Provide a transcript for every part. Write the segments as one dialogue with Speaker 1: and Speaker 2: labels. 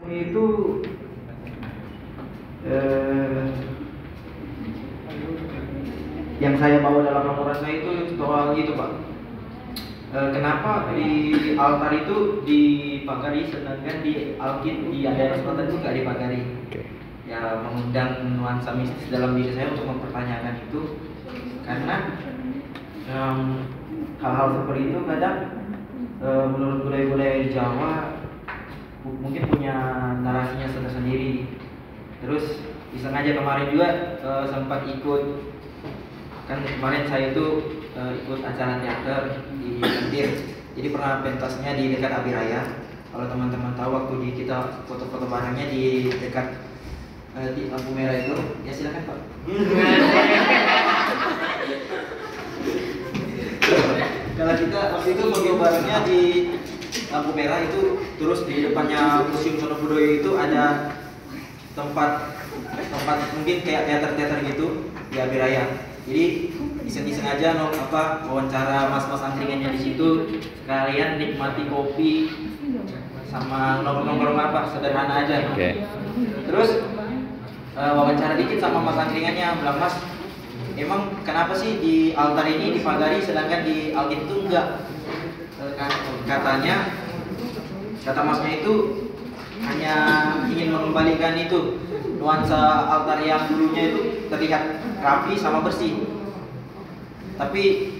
Speaker 1: Itu yang saya bawa dalam laporan saya itu soal itu Pak. Kenapa di altar itu dipagari sedangkan di alkit di daerah selatan itu nggak dipagari? Ya mengundang nuansa mistis dalam diri saya untuk mempertanyakan itu karena hal-hal seperti itu kadang menurut budaya-budaya di Jawa mungkin punya narasinya sendiri. Terus iseng aja kemarin juga sempat ikut, kan kemarin saya itu ikut acara teater di Kentir. Jadi pernah pentasnya di dekat Abi Raya. Kalau teman-teman tahu waktu kita foto-foto barengnya di dekat di lampu merah itu, ya silakan Pak. Kalau kita waktu itu foto barengnya di lampu merah itu, terus di depannya Museum Sono Budoyo itu ada tempat mungkin kayak teater gitu di Abi Raya. Jadi iseng-iseng aja wawancara mas-mas angkringannya di situ, sekalian nikmati kopi sama nongkrong-nongkrong sederhana aja. Terus wawancara dikit sama mas angkringannya, bilang, Mas, emang kenapa sih di altar ini dipagari sedangkan di altar itu enggak? Katanya, kata masnya itu hanya ingin mengembalikan itu nuansa altar yang dulunya itu terlihat rapi sama bersih. Tapi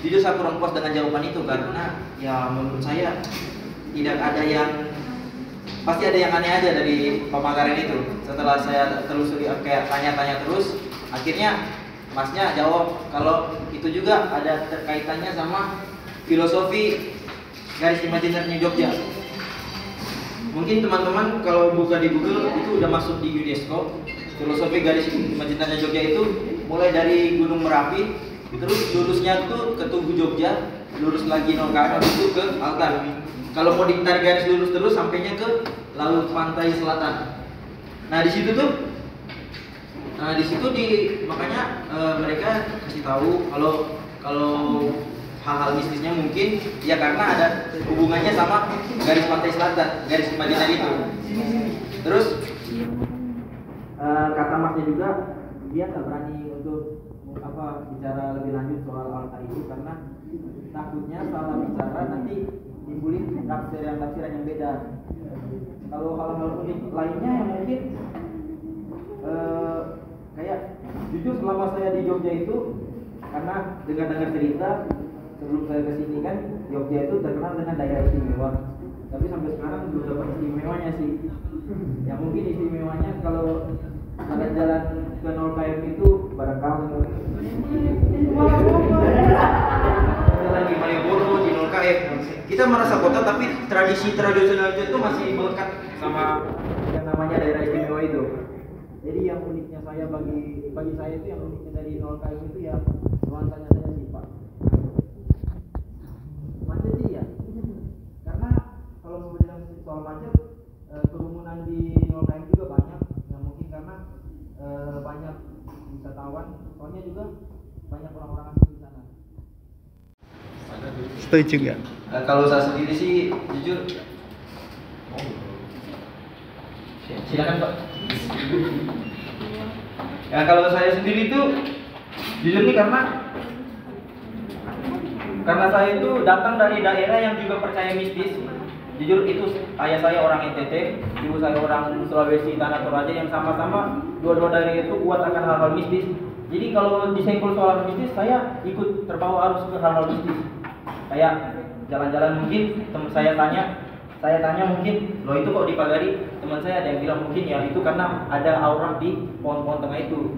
Speaker 1: jujur saya kurang puas dengan jawaban itu karena ya menurut saya tidak ada yang, pasti ada yang aneh aja dari pemagaran itu. Setelah saya telusuri kayak tanya-tanya terus, akhirnya masnya jawab kalau itu juga ada kaitannya sama filosofi garis imajinernya Jogja. Mungkin teman-teman kalau buka di Google itu udah masuk di UNESCO. Filosofi garis imajinernya Jogja itu mulai dari Gunung Merapi, terus lurusnya tuh ke Tugu Jogja, lurus lagi Nongkrong itu ke altar. Kalau mau ditarik garis lurus terus sampainya ke laut pantai selatan. Nah di situ tuh, makanya mereka kasih tahu kalau hal-hal mistisnya mungkin ya karena ada hubungannya sama garis pantai selatan, garis imajiner itu. Terus kata masnya juga dia nggak berani untuk bicara lebih lanjut soal altar itu karena takutnya salah bicara nanti timbulin tafsiran yang beda. Kalau hal-hal unik lainnya yang mungkin kayak jujur selama saya di Jogja itu, karena dengar cerita sebelum saya kesini kan Jogja itu terkenal dengan daerah istimewa. Tapi sampai sekarang belum dapat istimewanya sih. Yang mungkin istimewanya kalau jalan-jalan ke 0 km itu barangkali jalan di Malioboro di 0 km. Kita merasa kota tapi tradisi tradisional itu masih melekat sama yang namanya daerah istimewa itu. Jadi yang uniknya saya bagi saya itu yang uniknya dari 0 km itu ya nuansanya saya sih Pak. Macet sih ya. Karena kalau mau bilang soal macet, kerumunan di 0 km juga banyak. Yang mungkin karena banyak wisatawan, soalnya juga banyak orang-orang asing di sana.
Speaker 2: Setuju nggak?
Speaker 1: Kalau saya sendiri sih jujur, silakan Pak. Ya kalau saya sendiri itu jujur nih karena saya itu datang dari daerah yang juga percaya mistis. Jujur itu ayah saya orang NTT, ibu saya orang Sulawesi Tanah Toraja yang sama-sama dua-dua daerah itu kuat akan hal-hal mistis. Jadi kalau disenggol soal mistis, saya ikut terbawa arus ke hal-hal mistis. Kayak jalan-jalan mungkin teman saya tanya mungkin, loh itu kok dipagari? Teman saya ada yang bilang mungkin ya itu karena ada aura di pohon-pohon tengah itu.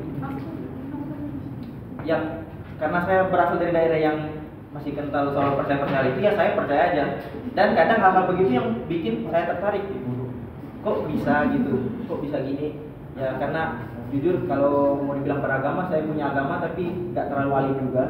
Speaker 1: Ya, karena saya berasal dari daerah yang masih kental soal percaya itu ya saya percaya aja. Dan kadang hal-hal begitu yang bikin saya tertarik. Kok bisa gitu? Kok bisa gini? Ya karena jujur kalau mau dibilang beragama, saya punya agama tapi nggak terlalu alim juga.